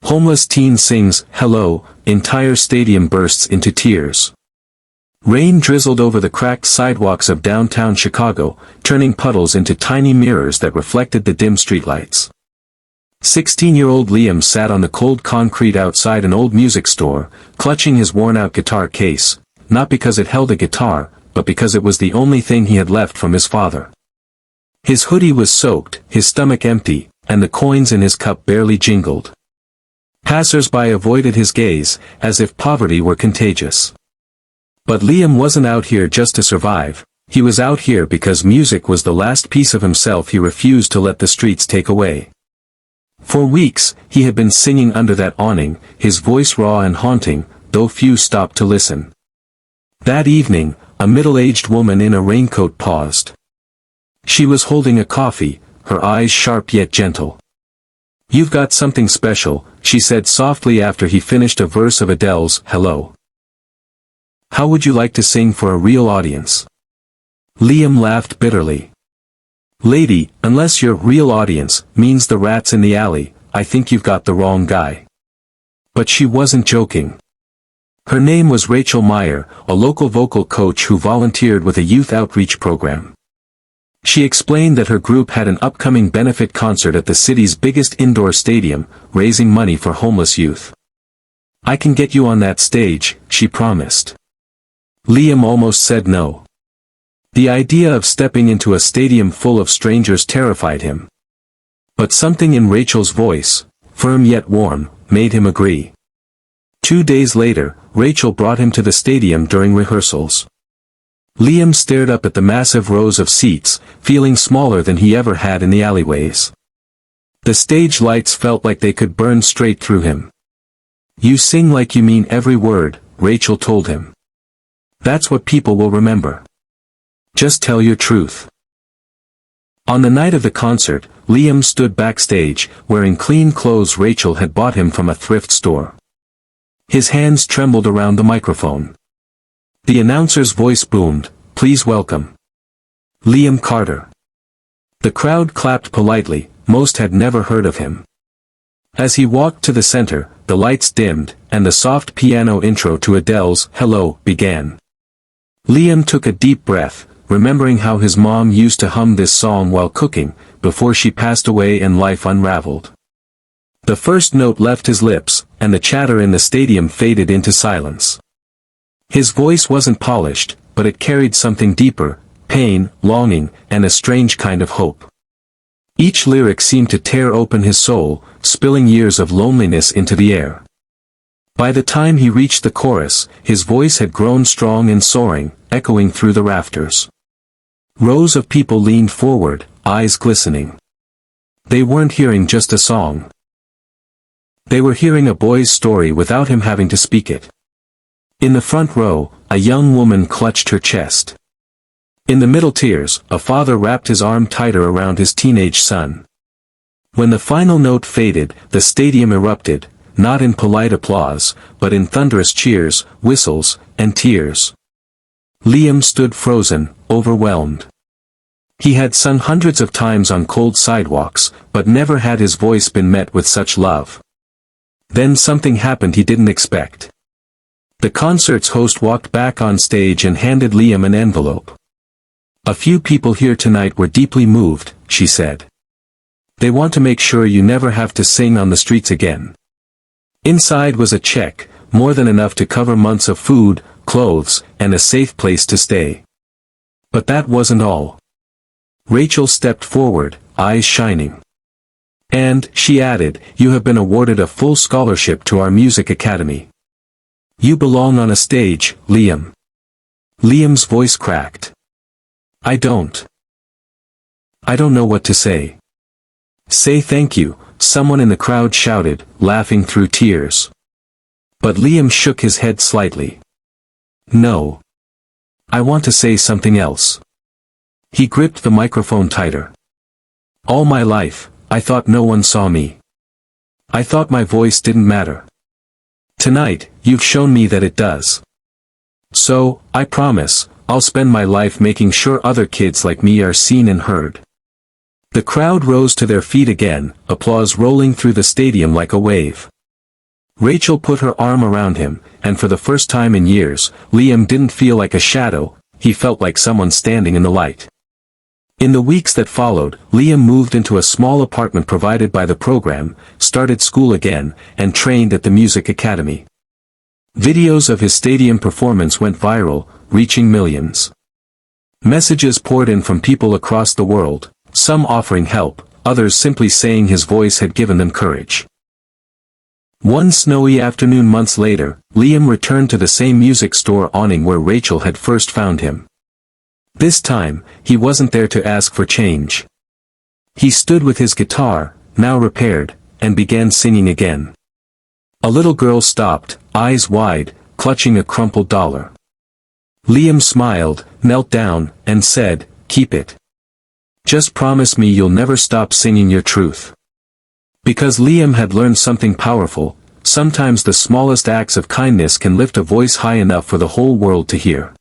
Homeless teen sings, "Hello," entire stadium bursts into tears. Rain drizzled over the cracked sidewalks of downtown Chicago, turning puddles into tiny mirrors that reflected the dim streetlights. 16-year-old Liam sat on the cold concrete outside an old music store, clutching his worn-out guitar case, not because it held a guitar, but because it was the only thing he had left from his father. His hoodie was soaked, his stomach empty, and the coins in his cup barely jingled. Passers-by avoided his gaze, as if poverty were contagious. But Liam wasn't out here just to survive, he was out here because music was the last piece of himself he refused to let the streets take away. For weeks, he had been singing under that awning, his voice raw and haunting, though few stopped to listen. That evening, a middle-aged woman in a raincoat paused. She was holding a coffee, her eyes sharp yet gentle. "You've got something special," she said softly after he finished a verse of Adele's Hello. "How would you like to sing for a real audience?" Liam laughed bitterly. "Lady, unless your real audience means the rats in the alley, I think you've got the wrong guy." But she wasn't joking. Her name was Rachel Meyer, a local vocal coach who volunteered with a youth outreach program. She explained that her group had an upcoming benefit concert at the city's biggest indoor stadium, raising money for homeless youth. "I can get you on that stage," she promised. Liam almost said no. The idea of stepping into a stadium full of strangers terrified him. But something in Rachel's voice, firm yet warm, made him agree. 2 days later, Rachel brought him to the stadium during rehearsals. Liam stared up at the massive rows of seats, feeling smaller than he ever had in the alleyways. The stage lights felt like they could burn straight through him. "You sing like you mean every word," Rachel told him. "That's what people will remember. Just tell your truth." On the night of the concert, Liam stood backstage, wearing clean clothes Rachel had bought him from a thrift store. His hands trembled around the microphone. The announcer's voice boomed, "Please welcome Liam Carter." The crowd clapped politely, most had never heard of him. As he walked to the center, the lights dimmed, and the soft piano intro to Adele's Hello began. Liam took a deep breath, remembering how his mom used to hum this song while cooking, before she passed away and life unraveled. The first note left his lips, and the chatter in the stadium faded into silence. His voice wasn't polished, but it carried something deeper, pain, longing, and a strange kind of hope. Each lyric seemed to tear open his soul, spilling years of loneliness into the air. By the time he reached the chorus, his voice had grown strong and soaring, echoing through the rafters. Rows of people leaned forward, eyes glistening. They weren't hearing just a song. They were hearing a boy's story without him having to speak it. In the front row, a young woman clutched her chest. In the middle tiers, a father wrapped his arm tighter around his teenage son. When the final note faded, the stadium erupted, not in polite applause, but in thunderous cheers, whistles, and tears. Liam stood frozen, overwhelmed. He had sung hundreds of times on cold sidewalks, but never had his voice been met with such love. Then something happened he didn't expect. The concert's host walked back on stage and handed Liam an envelope. "A few people here tonight were deeply moved," she said. "They want to make sure you never have to sing on the streets again." Inside was a check, more than enough to cover months of food, clothes, and a safe place to stay. But that wasn't all. Rachel stepped forward, eyes shining. "And," she added, "you have been awarded a full scholarship to our music academy. You belong on a stage, Liam." Liam's voice cracked. I don't know what to say." "Say thank you," someone in the crowd shouted, laughing through tears. But Liam shook his head slightly. "No. I want to say something else." He gripped the microphone tighter. "All my life, I thought no one saw me. I thought my voice didn't matter. Tonight, you've shown me that it does. So, I promise, I'll spend my life making sure other kids like me are seen and heard." The crowd rose to their feet again, applause rolling through the stadium like a wave. Rachel put her arm around him, and for the first time in years, Liam didn't feel like a shadow, he felt like someone standing in the light. In the weeks that followed, Liam moved into a small apartment provided by the program, started school again, and trained at the music academy. Videos of his stadium performance went viral, reaching millions. Messages poured in from people across the world, some offering help, others simply saying his voice had given them courage. One snowy afternoon months later, Liam returned to the same music store awning where Rachel had first found him. This time, he wasn't there to ask for change. He stood with his guitar, now repaired, and began singing again. A little girl stopped, eyes wide, clutching a crumpled dollar. Liam smiled, knelt down, and said, "Keep it. Just promise me you'll never stop singing your truth." Because Liam had learned something powerful, sometimes the smallest acts of kindness can lift a voice high enough for the whole world to hear.